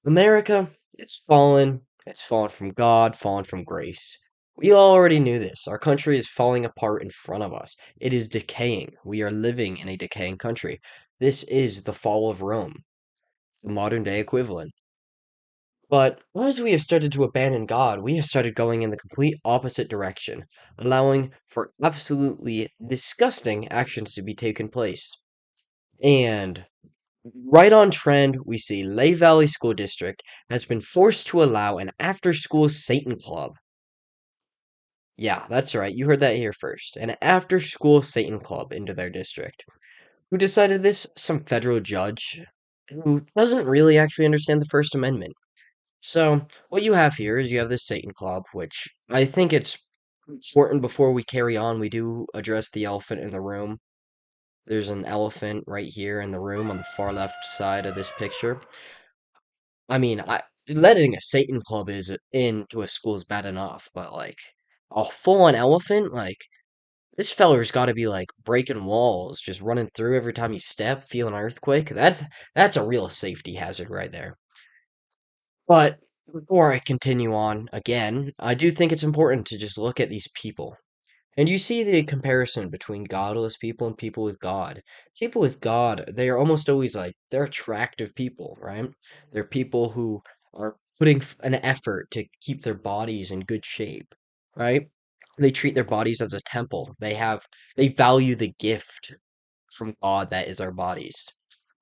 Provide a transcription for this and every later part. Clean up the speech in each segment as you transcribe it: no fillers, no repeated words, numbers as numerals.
America, it's fallen. It's fallen from God, fallen from grace. We already knew this. Our country is falling apart in front of us. It is decaying. We are living in a decaying country. This is the fall of Rome, the modern day equivalent. But as we have started to abandon God, we have started going in the complete opposite direction, allowing for absolutely disgusting actions to be taken place. And right on trend, we see Lehigh Valley School District has been forced to allow an after-school Satan club. Yeah, that's right. You heard that here first. An after-school Satan club into their district. Who decided this? Some federal judge who doesn't really actually understand the First Amendment. So, what you have here is you have this Satan club, which I think it's important before we carry on, we do address the elephant in the room. There's an elephant right here in the room on the far left side of this picture. I mean, letting a Satan club is into a school is bad enough, but like a full-on elephant, like this feller's got to be like breaking walls, just running through every time you step, feel an earthquake. That's a real safety hazard right there. But before I continue on again, I do think it's important to just look at these people. And you see the comparison between godless people and people with God. People with God, they are almost always like, they're attractive people, right? They're people who are putting an effort to keep their bodies in good shape, right? They treat their bodies as a temple. They value the gift from God that is our bodies.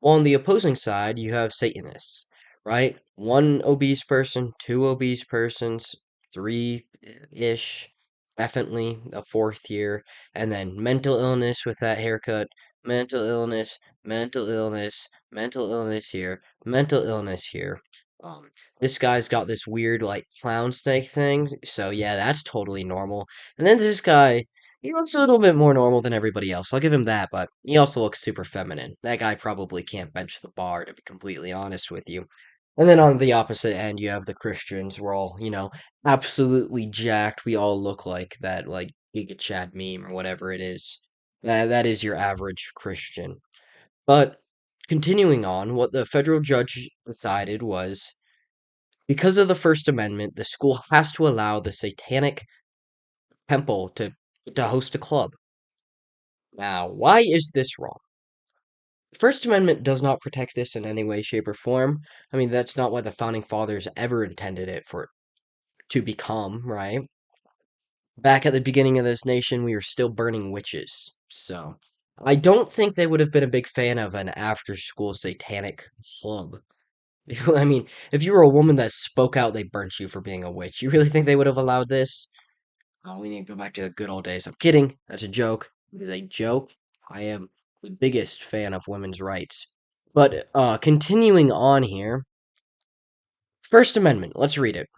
Well, on the opposing side, you have Satanists, right? One obese person, two obese persons, three-ish, definitely a fourth year, and then mental illness with that haircut, mental illness, mental illness, mental illness here, mental illness here. Um, this guy's got this weird like clown snake thing, so yeah, that's totally normal. And then this guy, he looks a little bit more normal than everybody else. I'll give him that, but he also looks super feminine. That guy probably can't bench the bar, to be completely honest with you. And then on the opposite end, you have the Christians. We're all, absolutely jacked. We all look like that, like Giga Chad meme or whatever it is. That is your average Christian. But continuing on, what the federal judge decided was because of the First Amendment, the school has to allow the Satanic Temple to host a club. Now, why is this wrong? The First Amendment does not protect this in any way, shape, or form. I mean, that's not what the founding fathers ever intended it for to become, right? Back at the beginning of this nation, we were still burning witches. So, I don't think they would have been a big fan of an after-school satanic club. I mean, if you were a woman that spoke out, they burnt you for being a witch. You really think they would have allowed this? Oh, we need to go back to the good old days. I'm kidding. That's a joke. It is a joke. I am the biggest fan of women's rights. But continuing on here, First Amendment. Let's read it.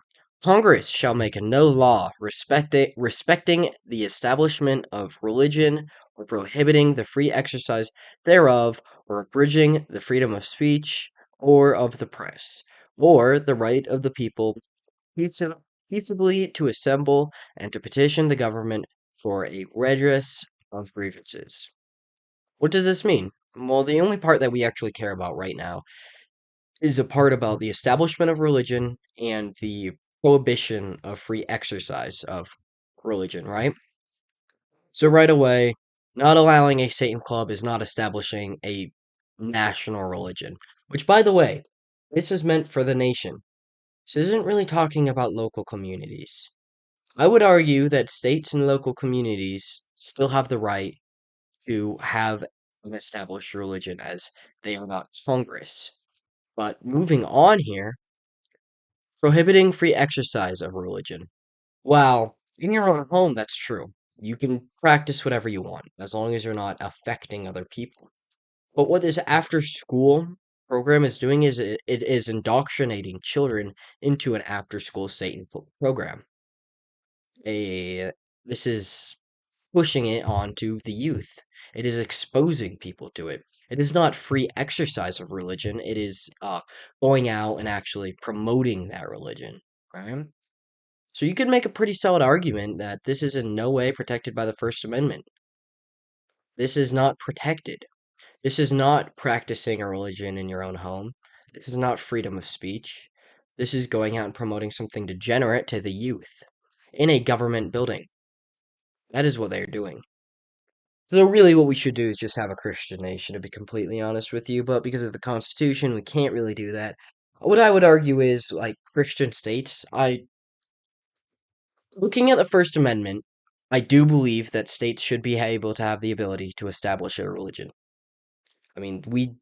Congress shall make no law respecting the establishment of religion or prohibiting the free exercise thereof or abridging the freedom of speech or of the press or the right of the people peace- peaceably to assemble and to petition the government for a redress of grievances. What does this mean? Well, the only part that we actually care about right now is a part about the establishment of religion and the prohibition of free exercise of religion, right? So, right away, not allowing a Satan club is not establishing a national religion, which, by the way, this is meant for the nation. This isn't really talking about local communities. I would argue that states and local communities still have the right to have an established religion as they are not Congress. But moving on here, prohibiting free exercise of religion. Well, in your own home, that's true. You can practice whatever you want as long as you're not affecting other people. But what this after school program is doing is it is indoctrinating children into an after school Satan program. A This is pushing it onto the youth. It is exposing people to it. It is not free exercise of religion. It is going out and actually promoting that religion, right? So you could make a pretty solid argument that this is in no way protected by the First Amendment. This is not protected. This is not practicing a religion in your own home. This is not freedom of speech. This is going out and promoting something degenerate to the youth in a government building. That is what they're doing. So really what we should do is just have a Christian nation, to be completely honest with you, but because of the Constitution, we can't really do that. What I would argue is, like, Christian states, looking at the First Amendment, I do believe that states should be able to have the ability to establish a religion. I mean, we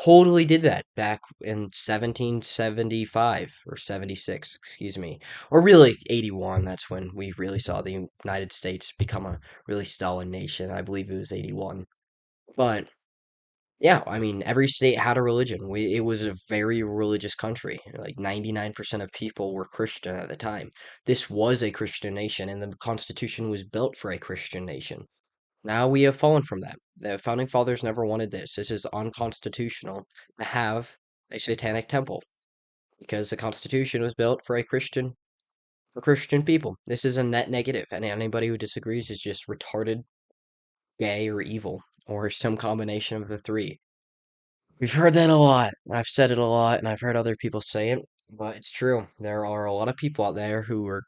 totally did that back in 1775 or 76, excuse me. Or really 81, that's when we really saw the United States become a really Stalin nation. I believe it was 81. But yeah, I mean, every state had a religion. It was a very religious country. Like 99% of people were Christian at the time. This was a Christian nation, and the Constitution was built for a Christian nation. Now we have fallen from that. The founding fathers never wanted this. This is unconstitutional to have a satanic temple because the Constitution was built for Christian people. This is a net negative, and anybody who disagrees is just retarded, gay, or evil, or some combination of the three. We've heard that a lot. I've said it a lot, and I've heard other people say it, but it's true. There are a lot of people out there who are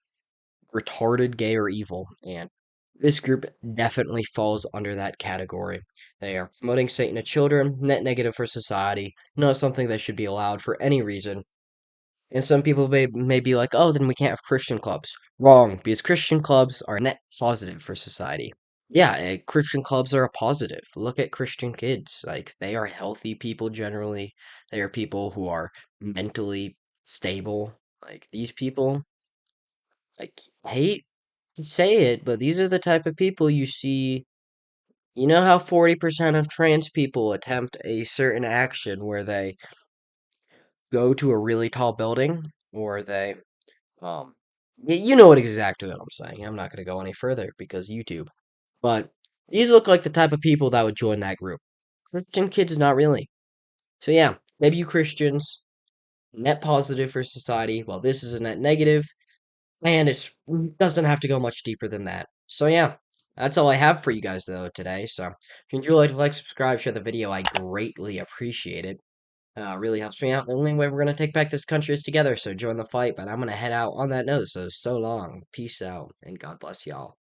retarded, gay, or evil, and this group definitely falls under that category. They are promoting Satan to children, net negative for society, not something that should be allowed for any reason. And some people may be like, oh, then we can't have Christian clubs. Wrong, because Christian clubs are net positive for society. Yeah, Christian clubs are a positive. Look at Christian kids. Like, they are healthy people generally. They are people who are mentally stable. Like, these people, like, hate to say it, but these are the type of people you see. You know how 40% of trans people attempt a certain action where they go to a really tall building or they, um, you know what exactly what I'm saying. I'm not going to go any further because YouTube. But these look like the type of people that would join that group. Christian kids, not really. So yeah, maybe you Christians, net positive for society, while this is a net negative, and it doesn't have to go much deeper than that. So yeah, that's all I have for you guys though today. So if you enjoyed, like, subscribe, share the video. I greatly appreciate it. Really helps me out. The only way we're gonna take back this country is together. So join the fight. But I'm gonna head out on that note. So long, peace out, and God bless y'all.